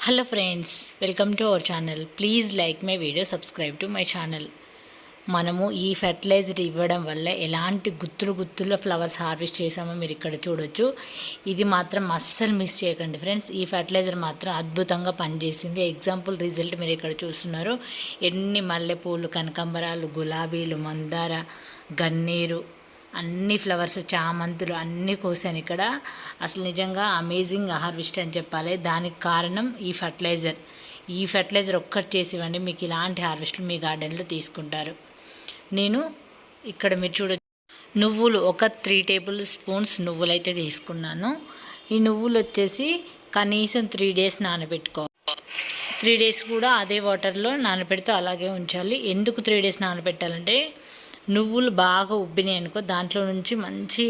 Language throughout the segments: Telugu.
Hello friends, welcome to our channel. Please like my video, subscribe to my channel. మనము ఈ ఫెర్టిలైజర్ ఇవ్వడం వల్ల ఎలాంటి గుత్తుల ఫ్లవర్స్ హార్వెస్ట్ చేసామో మీరు ఇక్కడ చూడొచ్చు. ఇది మాత్రం అస్సలు మిస్ చేయకండి ఫ్రెండ్స్. ఈ ఫెర్టిలైజర్ మాత్రం అద్భుతంగా పనిచేసింది. ఎగ్జాంపుల్ రిజల్ట్ మీరు ఇక్కడ చూస్తున్నారు. ఎన్ని మల్లెపూలు, కనకాంబరాలు, గులాబీలు, మందార, గన్నేరు, అన్ని ఫ్లవర్స్, చామంతులు అన్నీ కోసాను ఇక్కడ. అసలు నిజంగా అమేజింగ్ హార్వెస్ట్ అని చెప్పాలి. దానికి కారణం ఈ ఫెర్టిలైజర్ ఒక్కటి చేసి ఇవ్వండి, మీకు ఇలాంటి హార్వెస్ట్లు మీ గార్డెన్లో తీసుకుంటారు. నేను ఇక్కడ మీరు చూడొచ్చు, నువ్వులు ఒక 3 టేబుల్ స్పూన్స్ నువ్వులు అయితే తీసుకున్నాను. ఈ నువ్వులు వచ్చేసి కనీసం 3 డేస్ నానబెట్టుకోవాలి. 3 డేస్ కూడా అదే వాటర్లో నానబెడితే అలాగే ఉంచాలి. ఎందుకు 3 డేస్ నానబెట్టాలంటే నువ్వులు బాగా ఉబ్బినాయి అనుకో, దాంట్లో నుంచి మంచి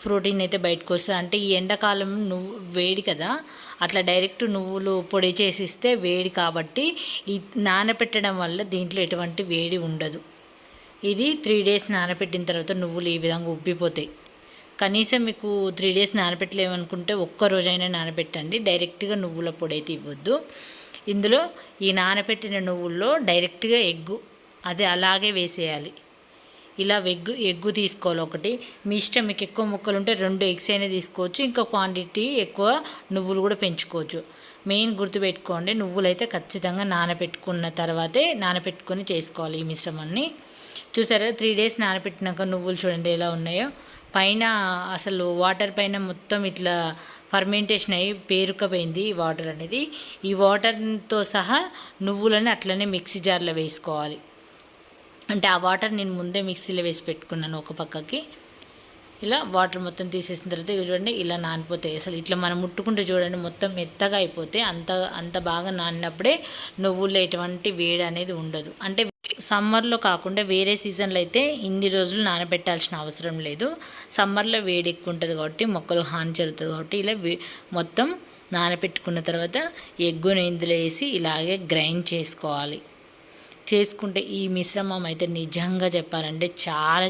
ప్రోటీన్ అయితే బయటకు వస్తుంది. అంటే ఈ ఎండాకాలం వేడి కదా, అట్లా డైరెక్ట్ నువ్వులు పొడి చేసిస్తే వేడి, కాబట్టి ఈ నానబెట్టడం వల్ల దీంట్లో ఎటువంటి వేడి ఉండదు. ఇది 3 డేస్ నానబెట్టిన తర్వాత నువ్వులు ఈ విధంగా ఉబ్బిపోతాయి. కనీసం మీకు 3 డేస్ నానబెట్టలేమనుకుంటే ఒక్క రోజైనా నానబెట్టండి. డైరెక్ట్గా నువ్వుల పొడి అయితే ఇవ్వద్దు. ఇందులో ఈ నానబెట్టిన నువ్వుల్లో డైరెక్ట్గా ఎగ్గు అది అలాగే వేసేయాలి. ఇలా ఎగ్గు తీసుకోవాలి ఒకటి. మీ ఇష్టం, మీకు ఎక్కువ ముక్కలు ఉంటే 2 ఎగ్స్ అయినా తీసుకోవచ్చు. ఇంకా క్వాంటిటీ ఎక్కువ నువ్వులు కూడా పెంచుకోవచ్చు. మెయిన్ గుర్తుపెట్టుకోండి, నువ్వులు అయితే ఖచ్చితంగా నానబెట్టుకొని చేసుకోవాలి ఈ మిశ్రమాన్ని. చూసారా, 3 డేస్ నానబెట్టినాక నువ్వులు చూడండి ఎలా ఉన్నాయో. పైన అసలు వాటర్ పైన మొత్తం ఇట్లా ఫర్మెంటేషన్ అయ్యి పేరుకపోయింది ఈ వాటర్ అనేది. ఈ వాటర్తో సహా నువ్వులని అట్లనే మిక్సీ జార్లో వేసుకోవాలి. అంటే ఆ వాటర్ నేను ముందే మిక్సీలో వేసి పెట్టుకున్నాను ఒక పక్కకి. ఇలా వాటర్ మొత్తం తీసేసిన తర్వాత చూడండి ఇలా నానిపోతాయి. అసలు ఇట్లా మనం ముట్టుకుంటే చూడండి మొత్తం మెత్తగా అయిపోతే అంత బాగా నానినప్పుడే నువ్వుల్లో ఎటువంటి వేడి అనేది ఉండదు. అంటే సమ్మర్లో కాకుండా వేరే సీజన్లో అయితే ఇన్ని రోజులు నానబెట్టాల్సిన అవసరం లేదు. సమ్మర్లో వేడి ఎక్కువ ఉంటుంది కాబట్టి మొక్కలు హాని జరుగుతుంది కాబట్టి ఇలా మొత్తం నానబెట్టుకున్న తర్వాత ఎగ్గుని ఇందులో వేసి ఇలాగే గ్రైండ్ చేసుకుంటే ఈ మిశ్రమం అయితే నిజంగా చెప్పాలంటే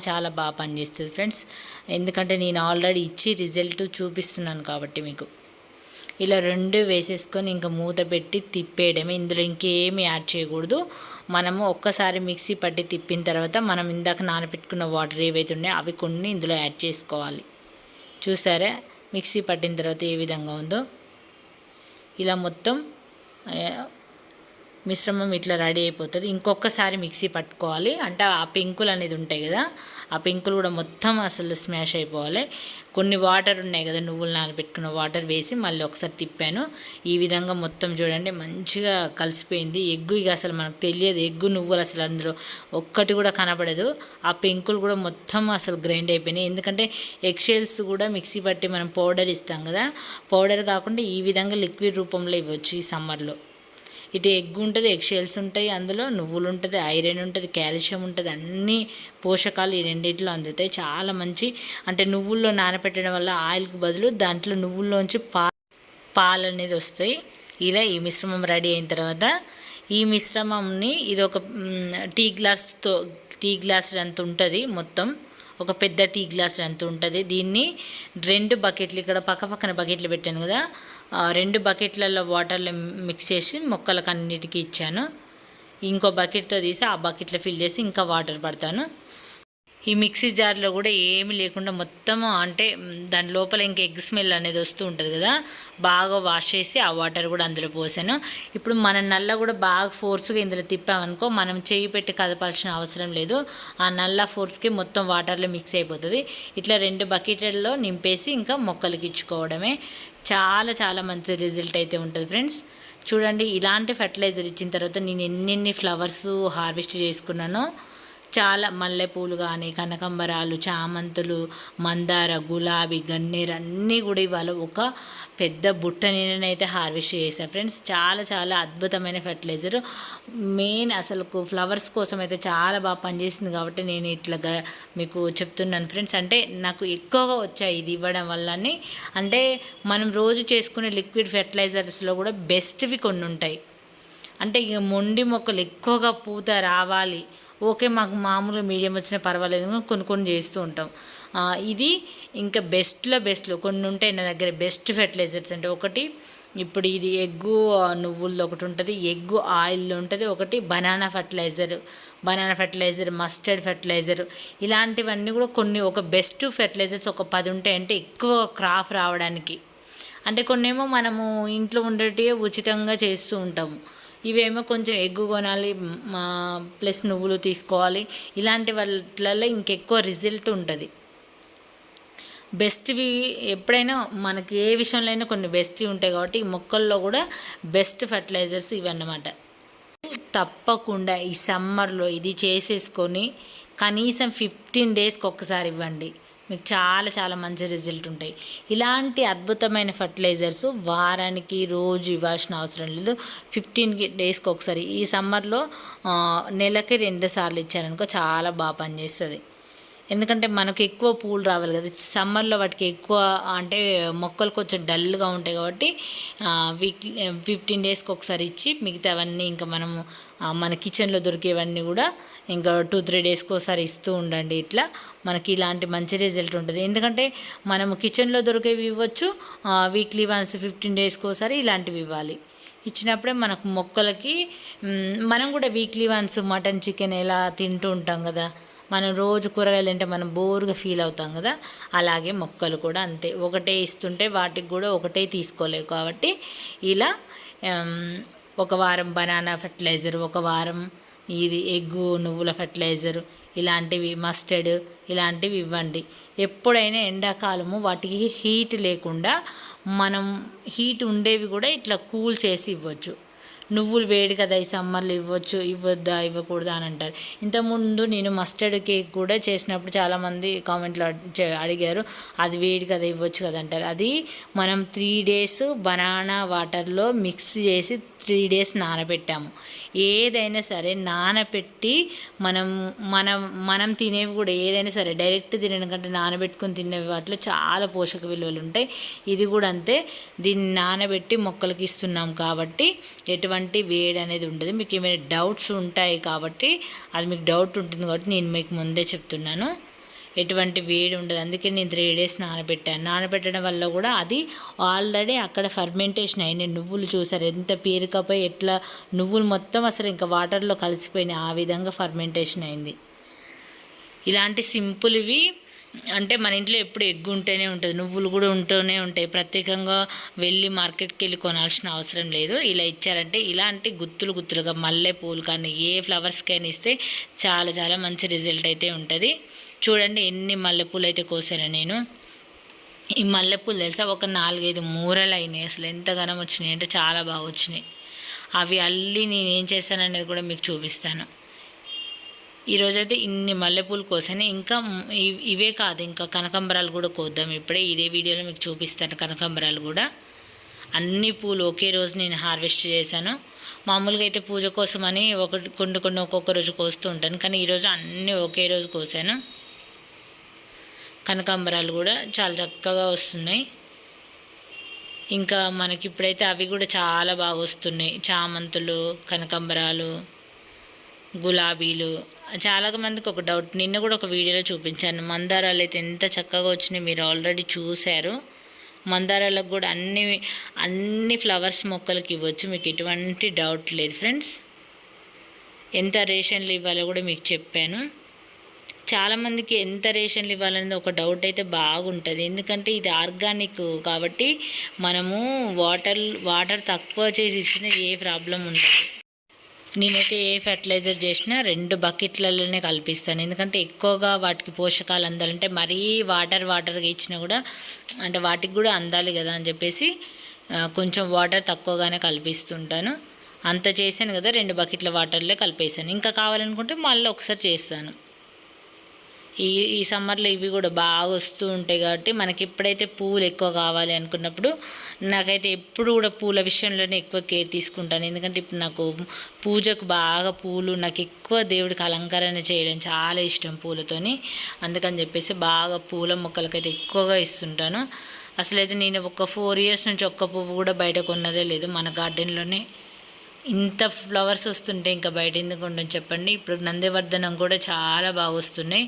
చాలా బాగా పనిచేస్తుంది ఫ్రెండ్స్. ఎందుకంటే నేను ఆల్రెడీ ఇచ్చి రిజల్ట్ చూపిస్తున్నాను కాబట్టి మీకు. ఇలా 2 వేసేసుకొని ఇంకా మూత పెట్టి తిప్పేయడమే. ఇందులో ఇంకేమీ యాడ్ చేయకూడదు. మనము ఒక్కసారి మిక్సీ పట్టి తిప్పిన తర్వాత మనం ఇందాక నానబెట్టుకున్న వాటర్ ఏవైతే ఉన్నాయో అవి కొన్ని ఇందులో యాడ్ చేసుకోవాలి. చూసారా మిక్సీ పట్టిన తర్వాత ఏ విధంగా ఉందో. ఇలా మొత్తం మిశ్రమం ఇట్లా రెడీ అయిపోతుంది. ఇంకొకసారి మిక్సీ పట్టుకోవాలి. అంటే ఆ పెంకులు అనేది ఉంటాయి కదా, ఆ పెంకులు కూడా మొత్తం అసలు స్మాష్ అయిపోవాలి. కొన్ని వాటర్ ఉన్నాయి కదా, నువ్వులు నానబెట్టుకున్న వాటర్ వేసి మళ్ళీ ఒకసారి తిప్పాను. ఈ విధంగా మొత్తం చూడండి మంచిగా కలిసిపోయింది. ఎగ్గు ఇక అసలు మనకు తెలియదు, ఎగ్గు నువ్వులు అసలు అందులో ఒక్కటి కూడా కనపడదు. ఆ పెంకులు కూడా మొత్తం అసలు గ్రైండ్ అయిపోయినాయి. ఎందుకంటే ఎగ్ షెల్స్ కూడా మిక్సీ పట్టి మనం పౌడర్ ఇస్తాం కదా, పౌడర్ కాకుండా ఈ విధంగా లిక్విడ్ రూపంలో ఇవ్వచ్చు ఈ సమ్మర్లో. ఇటు ఎగ్ ఉంటుంది, ఎగ్ షెల్స్ ఉంటాయి, అందులో నువ్వులు ఉంటుంది, ఐరన్ ఉంటుంది, కాల్షియం ఉంటుంది, అన్ని పోషకాలు ఈ రెండింటిలో అందుతాయి. చాలా మంచి, అంటే నువ్వుల్లో నానబెట్టడం వల్ల ఆయిల్కి బదులు దాంట్లో నువ్వుల్లోంచి పాలు అనేది వస్తాయి. ఇలా ఈ మిశ్రమం రెడీ అయిన తర్వాత ఈ మిశ్రమంని ఇది ఒక టీ గ్లాస్ అంత ఉంటుంది మొత్తం, ఒక పెద్ద టీ గ్లాస్ అంత ఉంటుంది. దీన్ని 2 బకెట్లు, ఇక్కడ పక్కన బకెట్లు పెట్టాను కదా, 2 బకెట్లలో వాటర్లో మిక్స్ చేసి మొక్కలకు అన్నిటికీ ఇచ్చాను. ఇంకో బకెట్తో తీసి ఆ బకెట్లో ఫిల్ చేసి ఇంకా వాటర్ పడతాను. ఈ మిక్సీ జార్లో కూడా ఏమీ లేకుండా మొత్తము, అంటే దాని లోపల ఇంకా ఎగ్ స్మెల్ అనేది వస్తూ ఉంటుంది కదా, బాగా వాష్ చేసి ఆ వాటర్ కూడా అందులో పోసాను. ఇప్పుడు మన నల్ల కూడా బాగా ఫోర్స్గా ఇందులో తిప్పామనుకో, మనం చేయి పెట్టి కదపాల్సిన అవసరం లేదు. ఆ నల్ల ఫోర్స్కి మొత్తం వాటర్లో మిక్స్ అయిపోతుంది. ఇట్లా 2 బకెట్లలో నింపేసి ఇంకా మొక్కలకి ఇచ్చుకోవడమే. చాలా మంచి రిజల్ట్ అయితే ఉంటుంది ఫ్రెండ్స్. చూడండి, ఇలాంటి ఫెర్టిలైజర్ ఇచ్చిన తర్వాత నేను ఎన్ని ఫ్లవర్స్ హార్వెస్ట్ చేసుకున్నానో. చాలా మల్లెపూలు కానీ, కనకాంబరాలు, చామంతులు, మందార, గులాబీ, గన్నేరు అన్నీ కూడా ఇవాళ ఒక పెద్ద బుట్ట నేనైతే హార్వెస్ట్ చేశాను ఫ్రెండ్స్. చాలా అద్భుతమైన ఫెర్టిలైజర్. మెయిన్ అసలు ఫ్లవర్స్ కోసం అయితే చాలా బాగా పనిచేసింది కాబట్టి నేను ఇట్లా మీకు చెప్తున్నాను ఫ్రెండ్స్. అంటే నాకు ఎక్కువగా వచ్చాయి ఇది ఇవ్వడం వల్లనే. అంటే మనం రోజు చేసుకునే లిక్విడ్ ఫెర్టిలైజర్స్లో కూడా బెస్ట్వి కొన్ని ఉంటాయి. అంటే ఇక మొండి మొక్కలు ఎక్కువగా పూత రావాలి, ఓకే మాకు మామూలుగా మీడియం వచ్చినా పర్వాలేదు, కొన్ని చేస్తూ ఉంటాం. ఇది ఇంకా బెస్ట్లో కొన్ని ఉంటాయి నా దగ్గర బెస్ట్ ఫెర్టిలైజర్స్. అంటే ఒకటి ఇప్పుడు ఇది ఎగ్గు నువ్వులది ఒకటి ఉంటుంది, ఎగ్గు ఆయిల్ ఉంటుంది, ఒకటి బనానా ఫర్టిలైజర్, మస్టర్డ్ ఫర్టిలైజర్, ఇలాంటివన్నీ కూడా కొన్ని ఒక బెస్ట్ ఫెర్టిలైజర్స్ ఒక 10 ఉంటాయంటే ఎక్కువ క్రాప్ రావడానికి. అంటే కొన్నేమో మనము ఇంట్లో ఉండేటివి ఉచితంగా చేస్తూ ఉంటాము, ఇవేమో కొంచెం ఎగ్గు కొనాలి ప్లస్ నువ్వులు తీసుకోవాలి, ఇలాంటి వాటిలలో ఇంకెక్కువ రిజల్ట్ ఉంటుంది. బెస్ట్వి ఎప్పుడైనా మనకి ఏ విషయంలో అయినా కొన్ని బెస్ట్వి ఉంటాయి కాబట్టి ఈ మొక్కల్లో కూడా బెస్ట్ ఫర్టిలైజర్స్ ఇవన్నమాట. తప్పకుండా ఈ సమ్మర్లో ఇది చేసేసుకొని కనీసం 15 డేస్కి ఒక్కసారి ఇవ్వండి, మీకు చాలా చాలా మంచి రిజల్ట్ ఉంటాయి. ఇలాంటి అద్భుతమైన ఫర్టిలైజర్స్ వారానికి రోజు ఇవ్వాల్సిన అవసరం లేదు, 15 డేస్కి ఒకసారి. ఈ సమ్మర్లో నెలకి 2 సార్లు ఇచ్చారనుకో చాలా బాగా పనిచేస్తుంది. ఎందుకంటే మనకు ఎక్కువ పూలు రావాలి కదా సమ్మర్లో, వాటికి ఎక్కువ అంటే మొక్కలు కొంచెం డల్గా ఉంటాయి కాబట్టి వీక్లీ 15 డేస్కి ఒకసారి ఇచ్చి మిగతావన్నీ ఇంకా మనము మన కిచెన్లో దొరికేవన్నీ కూడా ఇంకా 2-3 డేస్కి ఒకసారి ఇస్తూ ఉండండి. ఇట్లా మనకి ఇలాంటి మంచి రిజల్ట్ ఉంటుంది. ఎందుకంటే మనము కిచెన్లో దొరికేవి ఇవ్వచ్చు, వీక్లీ వన్స్ 15 డేస్కి ఒకసారి ఇలాంటివి ఇవ్వాలి. ఇచ్చినప్పుడే మనకు మొక్కలకి మనం కూడా వీక్లీ వన్స్ మటన్ చికెన్ ఎలా తింటూ ఉంటాం కదా, మనం రోజు కూరగాయలు తింటే మనం బోర్గా ఫీల్ అవుతాం కదా, అలాగే మొక్కలు కూడా అంతే. ఒకటే ఇస్తుంటే వాటికి కూడా ఒకటే తీసుకోలేవు కాబట్టి ఇలా ఒక వారం బనానా ఫర్టిలైజర్, ఒక వారం ఇది ఎగ్గు నువ్వుల ఫర్టిలైజర్, ఇలాంటివి మస్టర్డ్ ఇలాంటివి ఇవ్వండి. ఎప్పుడైనా ఎండాకాలము వాటికి హీట్ లేకుండా మనం హీట్ ఉండేవి కూడా ఇట్లా కూల్ చేసి ఇవ్వచ్చు. నువ్వులు వేడి కదా ఈ సమ్మర్లో ఇవ్వద్దా ఇవ్వకూడదా అని అంటారు. ఇంతకుముందు నేను మస్టర్డ్ కేక్ కూడా చేసినప్పుడు చాలామంది కామెంట్లో అడిగారు, అది వేడి కదా ఇవ్వచ్చు కదా అంటారు. అది మనం 3 డేస్ బనానా వాటర్లో మిక్స్ చేసి 3 డేస్ నానబెట్టాము. ఏదైనా సరే నానబెట్టి మనం తినేవి కూడా ఏదైనా సరే డైరెక్ట్ తినడం కంటే నానబెట్టుకొని తినేవి వాటిలో చాలా పోషక విలువలు ఉంటాయి. ఇది కూడా అంతే, దీన్ని నానబెట్టి మొక్కలకి ఇస్తున్నాం కాబట్టి ఎటువంటి వేడి అనేది ఉండదు. మీకు ఏమైనా డౌట్స్ ఉంటాయి కాబట్టి అది మీకు డౌట్ ఉంటుంది కాబట్టి నేను మీకు ముందే చెప్తున్నాను, ఎటువంటి వేడి ఉండదు. అందుకే నేను 3 డేస్ నానబెట్టాను. నానబెట్టడం వల్ల కూడా అది ఆల్రెడీ అక్కడ ఫర్మెంటేషన్ అయినాయి. నువ్వులు చూసారు ఎంత పేరుకపోయి ఎట్లా నువ్వులు మొత్తం అసలు ఇంకా వాటర్లో కలిసిపోయినాయి, ఆ విధంగా ఫర్మెంటేషన్ అయింది. ఇలాంటి సింపుల్వి అంటే మన ఇంట్లో ఎప్పుడు ఎగ్గు ఉంటూనే ఉంటుంది, నువ్వులు కూడా ఉంటూనే ఉంటాయి, ప్రత్యేకంగా వెళ్ళి మార్కెట్కి వెళ్ళి కొనాల్సిన అవసరం లేదు. ఇలా ఇచ్చారంటే ఇలాంటి గుత్తులుగా మల్లె పూలు కానీ ఏ ఫ్లవర్స్కైనా ఇస్తే చాలా చాలా మంచి రిజల్ట్ అయితే ఉంటుంది. చూడండి ఎన్ని మల్లెపూలు అయితే కోసాను నేను. ఈ మల్లెపూలు తెలుసా ఒక 4-5 మూరలు అయినాయి, అసలు ఎంత ఘనం వచ్చినాయి అంటే చాలా బాగా వచ్చినాయి. అవి అల్లి నేను ఏం చేశాను అనేది కూడా మీకు చూపిస్తాను. ఈరోజైతే ఇన్ని మల్లెపూలు కోసాను. ఇంకా ఇవే కాదు, ఇంకా కనకాంబరాలు కూడా కోద్దాం ఇప్పుడే. ఇదే వీడియోలో మీకు చూపిస్తాను కనకాంబరాలు కూడా. అన్ని పూలు ఒకే రోజు నేను హార్వెస్ట్ చేశాను. మామూలుగా అయితే పూజ కోసమని కొన్ని ఒక్కొక్క రోజు కోస్తూ ఉంటాను, కానీ ఈరోజు అన్నీ ఒకే రోజు కోసాను. కనకాంబరాలు కూడా చాలా చక్కగా వస్తున్నాయి. ఇంకా మనకి ఇప్పుడైతే అవి కూడా చాలా బాగా వస్తున్నాయి, చామంతులు, కనకాంబరాలు, గులాబీలు. చాలా మందికి ఒక డౌట్, నిన్న కూడా ఒక వీడియోలో చూపించాను, మందారాలు అయితే ఎంత చక్కగా వచ్చినాయి మీరు ఆల్రెడీ చూశారు. మందారాలకు కూడా అన్ని ఫ్లవర్స్ మొక్కలకి ఇవ్వచ్చు, మీకు ఎటువంటి డౌట్ లేదు ఫ్రెండ్స్. ఎంత రేషన్లు ఇవ్వాలో కూడా మీకు చెప్పాను. చాలామందికి ఎంత రేషన్లు ఇవ్వాలనేది ఒక డౌట్ అయితే బాగుంటుంది, ఎందుకంటే ఇది ఆర్గానిక్ కాబట్టి మనము వాటర్ తక్కువ చేసి ఇచ్చినా ఏ ప్రాబ్లం ఉండదు. నేనైతే ఏ ఫర్టిలైజర్ చేసినా 2 బకెట్లలోనే కల్పిస్తాను, ఎందుకంటే ఎక్కువగా వాటికి పోషకాలు అందాలంటే మరీ వాటర్గా ఇచ్చినా కూడా అంటే వాటికి కూడా అందాలి కదా అని చెప్పేసి కొంచెం వాటర్ తక్కువగానే కల్పిస్తుంటాను. అంత చేశాను కదా 2 బకెట్ల వాటర్లే కలిపేసాను. ఇంకా కావాలనుకుంటే మళ్ళీ ఒకసారి చేస్తాను. ఈ సమ్మర్లో ఇవి కూడా బాగా వస్తూ ఉంటాయి కాబట్టి మనకి ఎప్పుడైతే పూలు ఎక్కువ కావాలి అనుకున్నప్పుడు నాకైతే ఎప్పుడు కూడా పూల విషయంలోనే ఎక్కువ కేర్ తీసుకుంటాను. ఎందుకంటే ఇప్పుడు నాకు పూజకు బాగా పూలు, నాకు ఎక్కువ దేవుడికి అలంకరణ చేయడం చాలా ఇష్టం పూలతోని. అందుకని చెప్పేసి బాగా పూల మొక్కలకైతే ఎక్కువగా ఇస్తుంటాను. అసలైతే నేను ఒక 4 ఇయర్స్ నుంచి ఒక్క పువ్వు కూడా బయట కొన్నదే లేదు, మన గార్డెన్లోనే ఇంత ఫ్లవర్స్ వస్తుంటే ఇంకా బయట ఎందుకు ఉండని చెప్పండి. ఇప్పుడు నందివర్ధనం కూడా చాలా బాగా వస్తున్నాయి.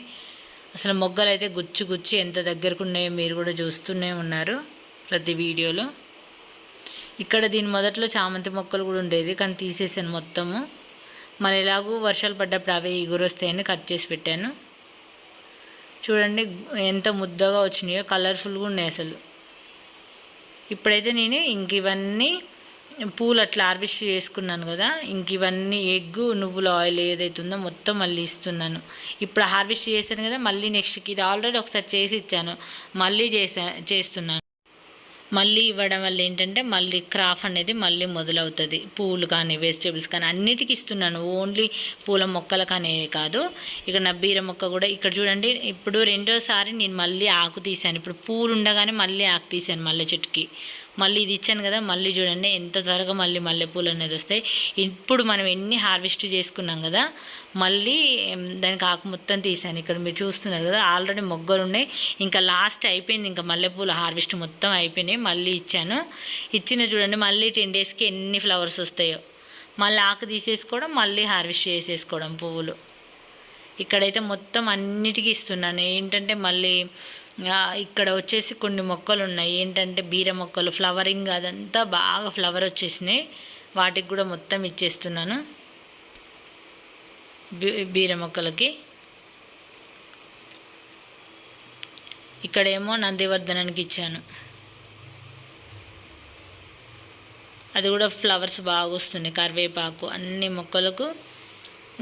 అసలు మొగ్గలు అయితే గుచ్చి ఎంత దగ్గరకు ఉన్నాయో మీరు కూడా చూస్తూనే ఉన్నారు ప్రతి వీడియోలో. ఇక్కడ దీని మొదట్లో చామంతి మొక్కలు కూడా ఉండేది, కానీ తీసేసాను మొత్తము. మరి ఎలాగూ వర్షాలు పడ్డప్పుడు అవే ఇగురు వస్తాయని కట్ చేసి పెట్టాను. చూడండి ఎంత ముద్దగా వచ్చినాయో, కలర్ఫుల్గా ఉన్నాయి అసలు. ఇప్పుడైతే నేను ఇంక ఇవన్నీ పూలు అట్లా హార్వెస్ట్ చేసుకున్నాను కదా, ఇంక ఇవన్నీ ఎగ్గు నువ్వుల ఆయిల్ ఏదైతుందో మొత్తం మళ్ళీ ఇస్తున్నాను. ఇప్పుడు హార్వెస్ట్ చేశాను కదా, మళ్ళీ నెక్స్ట్కి ఇది ఆల్రెడీ ఒకసారి చేసి ఇచ్చాను, మళ్ళీ చేస్తున్నాను. మళ్ళీ ఇవ్వడం వల్ల ఏంటంటే మళ్ళీ క్రాఫ్ అనేది మళ్ళీ మొదలవుతుంది. పూలు కానీ వెజిటేబుల్స్ కానీ అన్నిటికీ ఇస్తున్నాను, ఓన్లీ పూల మొక్కలు కానీ కాదు. ఇక్కడ నా బీర మొక్క కూడా ఇక్కడ చూడండి. ఇప్పుడు రెండోసారి నేను మళ్ళీ ఆకు తీసాను. ఇప్పుడు పూలు ఉండగానే మళ్ళీ ఆకు తీసాను మల్లె చెట్టుకి. మళ్ళీ ఇది ఇచ్చాను కదా, మళ్ళీ చూడండి ఎంత త్వరగా మళ్ళీ మల్లెపూలు అనేది వస్తాయి. ఇప్పుడు మనం ఎన్ని హార్వెస్ట్ చేసుకున్నాం కదా, మళ్ళీ దానికి ఆకు మొత్తం తీసాను. ఇక్కడ మీరు చూస్తున్నారు కదా, ఆల్రెడీ మొగ్గలు ఉన్నాయి. ఇంకా లాస్ట్ అయిపోయింది, ఇంకా మల్లెపూల హార్వెస్ట్ మొత్తం అయిపోయినాయి. మళ్ళీ ఇచ్చాను. ఇచ్చిన చూడండి మళ్ళీ 10 డేస్కి ఎన్ని ఫ్లవర్స్ వస్తాయో. మళ్ళీ ఆకు తీసేసుకోవడం, మళ్ళీ హార్వెస్ట్ చేసేసుకోవడం పువ్వులు. ఇక్కడైతే మొత్తం అన్నిటికీ ఇస్తున్నాను. ఏంటంటే మళ్ళీ ఇక్కడ వచ్చేసి కొన్ని మొక్కలు ఉన్నాయి, ఏంటంటే బీర మొక్కలు ఫ్లవరింగ్ అదంతా బాగా ఫ్లవర్ వచ్చేసినాయి. వాటికి కూడా మొత్తం ఇచ్చేస్తున్నాను బీర మొక్కలకి. ఇక్కడేమో నందివర్ధనానికి ఇచ్చాను, అది కూడా ఫ్లవర్స్ బాగా వస్తున్నాయి. కరివేపాకు అన్ని మొక్కలకు,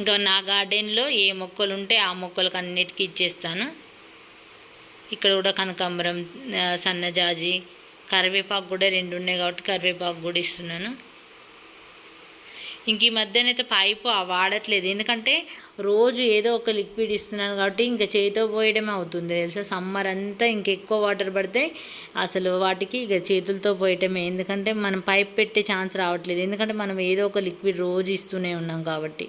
ఇంకా నా గార్డెన్లో ఏ మొక్కలు ఉంటే ఆ మొక్కలకు అన్నిటికీ ఇచ్చేస్తాను. ఇక్కడ కూడా కనకాంబరం, సన్నజాజి, కరివేపాకు కూడా 2 ఉన్నాయి కాబట్టి కరివేపాకు కూడా ఇస్తున్నాను. ఇంక ఈ మధ్యనైతే పైపు వాడట్లేదు, ఎందుకంటే రోజు ఏదో ఒక లిక్విడ్ ఇస్తున్నాను కాబట్టి ఇంకా చేతితో పోయడమే అవుతుంది తెలుసా. సమ్మర్ అంతా ఇంకెక్కువ వాటర్ పడితే అసలు వాటికి ఇక చేతులతో పోయటమే, ఎందుకంటే మనం పైప్ పెట్టే ఛాన్స్ రావట్లేదు, ఎందుకంటే మనం ఏదో ఒక లిక్విడ్ రోజు ఇస్తూనే ఉన్నాం కాబట్టి.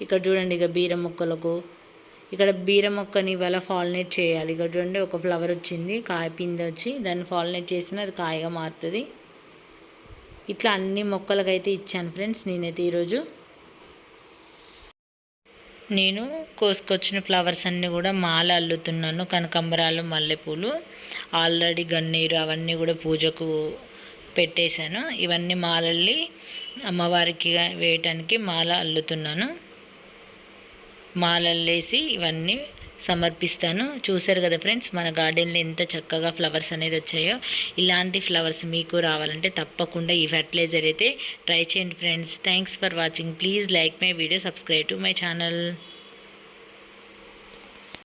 ఇక్కడ చూడండి ఇక బీర మొక్కలకు, ఇక్కడ బీర మొక్కని ఇవాళ ఫాలినేట్ చేయాలి. ఇక్కడ చూడండి ఒక ఫ్లవర్ వచ్చింది, కాయ పిండి వచ్చి దాన్ని ఫాలినేట్ చేసిన అది కాయగా మారుతుంది. ఇట్లా అన్ని మొక్కలకైతే ఇచ్చాను ఫ్రెండ్స్ నేనైతే ఈరోజు. నేను కోసుకొచ్చిన ఫ్లవర్స్ అన్నీ కూడా మాల అల్లుతున్నాను. కనకాంబరాలు, మల్లెపూలు, ఆల్రెడీ గన్నేరు అవన్నీ కూడా పూజకు పెట్టేశాను. ఇవన్నీ మాలల్లి అమ్మవారికి వేయటానికి మాల అల్లుతున్నాను. మాలల్లేసి ఇవన్నీ సమర్పిస్తాను. చూశారు కదా ఫ్రెండ్స్, మన గార్డెన్లో ఎంత చక్కగా ఫ్లవర్స్ అనేది వచ్చాయో. ఇలాంటి ఫ్లవర్స్ మీకు రావాలంటే తప్పకుండా ఈ ఫెర్టిలైజర్ అయితే ట్రై చేయండి friends. Thanks for watching. Please like my video, subscribe to my channel.